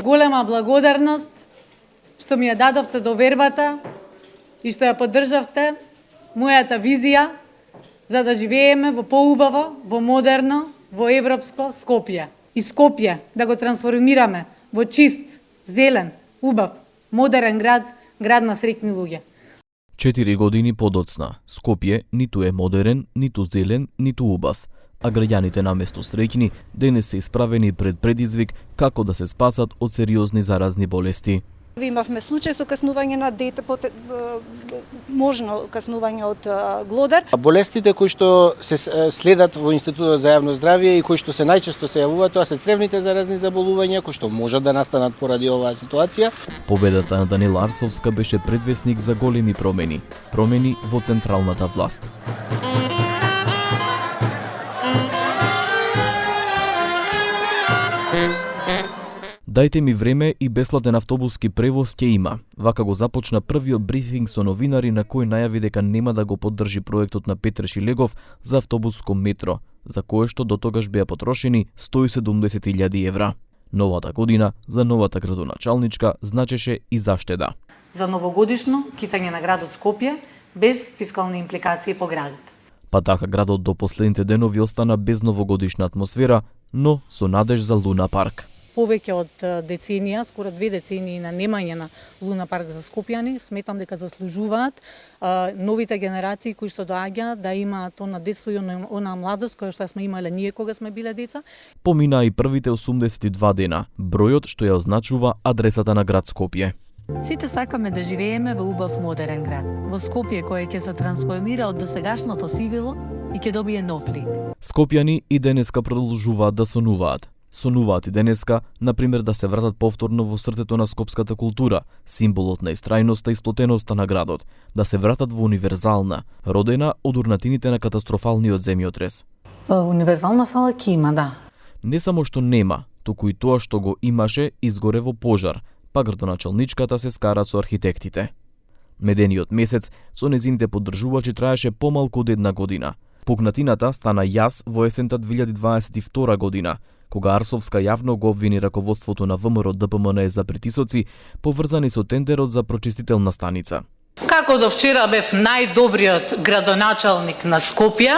Голема благодарност што ми ја дадовте довербата и што ја поддржавте мојата визија за да живееме во поубаво, во модерно, во европско Скопје. И Скопје да го трансформираме во чист, зелен, убав, модерен град, град на среќни луѓе. 4 години подоцна, Скопје ниту е модерен, ниту зелен, ниту убав, а граѓаните наместо среќни денес се исправени пред предизвик како да се спасат од сериозни заразни болести. Имавме случај со каснување на дете, можно каснување од глодар. Болестите кои што се следат во Институтот за јавно здравје и кои што се најчесто се јавуваат, тоа се цревните заразни заболувања кои што можат да настанат поради оваа ситуација. Победата на Данила Арсовска беше предвесник за големи промени во централната власт. Дајте ми време и бесплатен автобуски превоз ќе има. Вака го започна првиот брифинг со новинари на кој најави дека нема да го поддржи проектот на Петр Шилегов за автобуско метро, за кое што дотогаш беа потрошени 170.000 евра. Новата година за новата градоначалничка значеше и заштеда. За новогодишно китање на градот Скопје без фискални импликации по градот. Па така градот до последните денови остана без новогодишна атмосфера, но со надеж за Луна парк. Повеќе од деценија, скоро 2 децении на немање на Луна парк за скопјани, сметам дека заслужуваат новите генерации кои што доаѓаат да имаат она детство и она младост која што сме имале ние кога сме биле деца. Помина и првите 82 дена, бројот што ја означува адресата на град Скопје. Сите сакаме да живееме во убав модерен град, во Скопје кој ќе се трансформира од досегашното сивило и ќе добие нов лик. Скопјани и денеска продолжуваат да сонуваат. Сонуваат и денеска, например, да се вратат повторно во срцето на скопската култура, символот на истрајноста и сплотеноста на градот, да се вратат во универзална, родена од урнатините на катастрофалниот земјотрес. Универзална сала ќе има, да. Не само што нема, туку и тоа што го имаше изгоре во пожар, па градоначалничката се скара со архитектите. Медениот месец со незините поддржувачи траеше помалку од 1 година. Пукнатината стана јас во есента 2022 година, кога Арсовска јавно го обвини раководството на ВМРО ДПМН за притисоци поврзани со тендерот за прочистителна станица. Како до вчера бев најдобриот градоначалник на Скопје,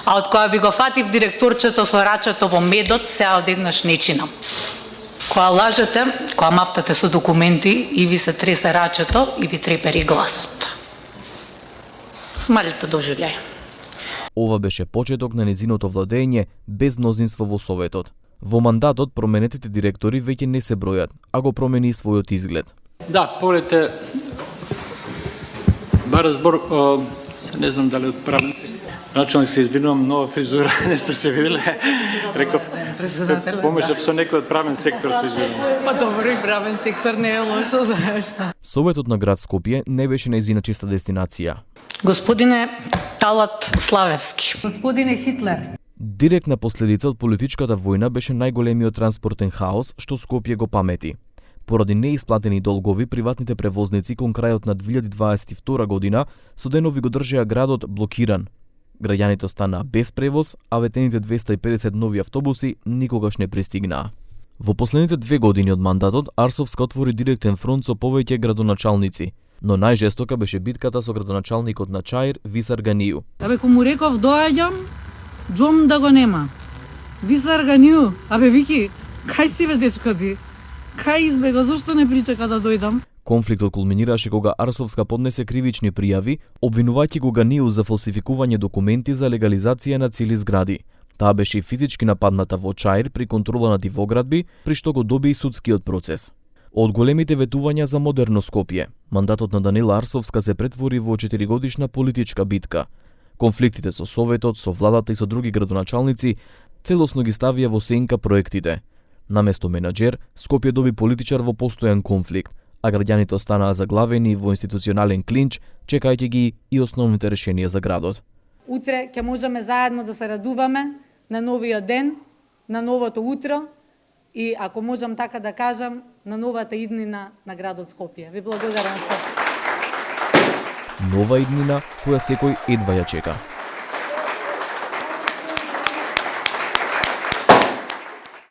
а од која би го фатив директорчето со рачето во медот, сега одеднаш нечинам. Која лажете, која маптате со документи и ви се тресе рачето и ви трепери гласот. Смалите доживљај. Ова беше почеток на незиното владење без мнозинство во Советот. Во мандатот променетите директори веќе не се бројат, а го промени и својот изглед. Да, полете бар збор, не знам дали одправен. Начално се извинувам, нова фризура, не сте се виделе. Реков, помешав со некој од правен сектор се извинувам. Па добро, и правен сектор не е лошо, зашто? Советот на град Скопје не беше нејзина чиста дестинација. Господине Талат Славевски. Господине Хитлер. Директна последица од политичката војна беше најголемиот транспортен хаос што Скопје го памети. Поради неисплатени долгови, приватните превозници кон крајот на 2022 година со денови го држеа градот блокиран. Граѓаните останаа без превоз, а ветените 250 нови автобуси никогаш не пристигнаа. Во последните 2 години од мандатот, Арсовска отвори директен фронт со повеќе градоначалници, но најжестока беше битката со градоначалникот на Чаир, Висар Ганију. Абе, кому реков доаѓам, Џон да го нема. Висар Ганију, абе Вики, кај си бе дечко ти? Кај избега, зошто не причека да дојдам? Конфликтот кулминираше кога Арсовска поднесе кривични пријави, обвинувајќи го Ганију за фалсификување документи за легализација на цели згради. Таа беше и физички нападната во Чаир при контрола на дивоградби, при што го доби и судскиот процес. Од големите ветувања за модерно Скопје, мандатот на Данила Арсовска се претвори во 4-годишна политичка битка. Конфликтите со Советот, со владата и со други градоначалници целосно ги ставија во сенка проектите. Наместо менаџер, Скопје доби политичар во постојан конфликт, а граѓаните останаа заглавени во институционален клинч, чекајќи ги и основните решенија за градот. Утре ќе можеме заедно да се радуваме на новиот ден, на новото утро и, ако можам така да кажам, на новата иднина на градот Скопје. Ви благодарам. Нова иднина која секој едва ја чека.